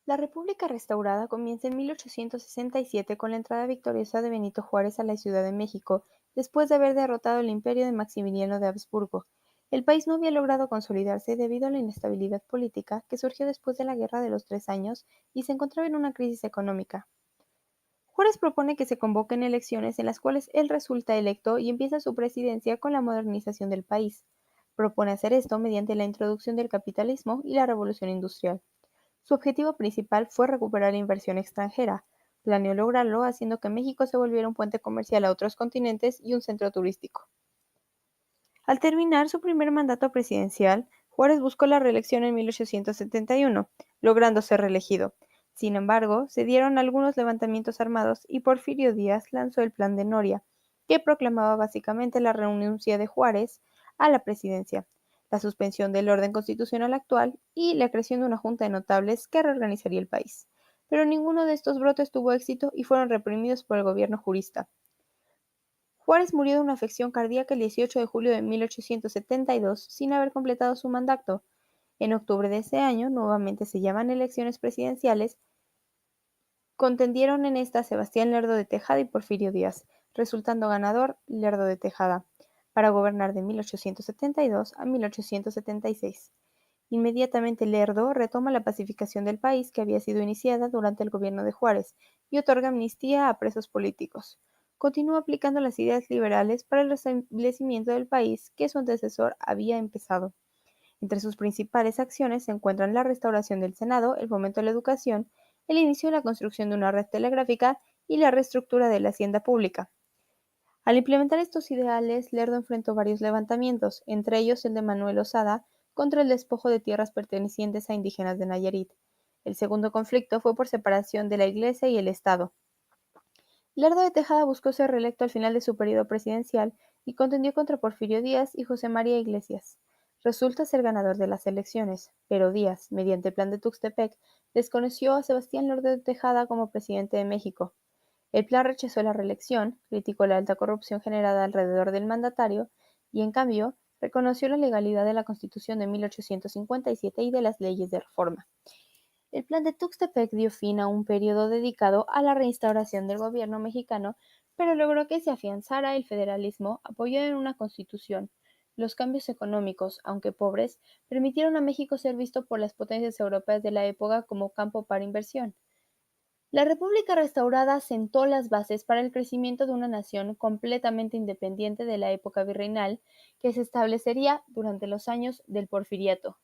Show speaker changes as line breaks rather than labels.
La República restaurada comienza en 1867 con la entrada victoriosa de Benito Juárez a la Ciudad de México, después de haber derrotado el imperio de Maximiliano de Habsburgo. El país no había logrado consolidarse debido a la inestabilidad política que surgió después de la Guerra de los Tres Años y se encontraba en una crisis económica. Juárez propone que se convoquen elecciones en las cuales él resulta electo y empieza su presidencia con la modernización del país. Propone hacer esto mediante la introducción del capitalismo y la revolución industrial. Su objetivo principal fue recuperar la inversión extranjera. Planeó lograrlo haciendo que México se volviera un puente comercial a otros continentes y un centro turístico. Al terminar su primer mandato presidencial, Juárez buscó la reelección en 1871, logrando ser reelegido. Sin embargo, se dieron algunos levantamientos armados y Porfirio Díaz lanzó el Plan de Noria, que proclamaba básicamente la renuncia de Juárez a la presidencia, la suspensión del orden constitucional actual y la creación de una junta de notables que reorganizaría el país. Pero ninguno de estos brotes tuvo éxito y fueron reprimidos por el gobierno jurista. Juárez murió de una afección cardíaca el 18 de julio de 1872 sin haber completado su mandato. En octubre de ese año, nuevamente se llaman elecciones presidenciales, contendieron en esta Sebastián Lerdo de Tejada y Porfirio Díaz, resultando ganador Lerdo de Tejada, para gobernar de 1872 a 1876. Inmediatamente Lerdo retoma la pacificación del país que había sido iniciada durante el gobierno de Juárez y otorga amnistía a presos políticos. Continúa aplicando las ideas liberales para el restablecimiento del país que su antecesor había empezado. Entre sus principales acciones se encuentran la restauración del Senado, el fomento de la educación, el inicio de la construcción de una red telegráfica y la reestructura de la hacienda pública. Al implementar estos ideales, Lerdo enfrentó varios levantamientos, entre ellos el de Manuel Osada contra el despojo de tierras pertenecientes a indígenas de Nayarit. El segundo conflicto fue por separación de la Iglesia y el Estado. Lerdo de Tejada buscó ser reelecto al final de su periodo presidencial y contendió contra Porfirio Díaz y José María Iglesias. Resulta ser ganador de las elecciones, pero Díaz, mediante el Plan de Tuxtepec, desconoció a Sebastián Lerdo de Tejada como presidente de México. El plan rechazó la reelección, criticó la alta corrupción generada alrededor del mandatario y, en cambio, reconoció la legalidad de la Constitución de 1857 y de las leyes de reforma. El plan de Tuxtepec dio fin a un periodo dedicado a la reinstauración del gobierno mexicano, pero logró que se afianzara el federalismo apoyado en una constitución. Los cambios económicos, aunque pobres, permitieron a México ser visto por las potencias europeas de la época como campo para inversión. La República restaurada sentó las bases para el crecimiento de una nación completamente independiente de la época virreinal que se establecería durante los años del Porfiriato.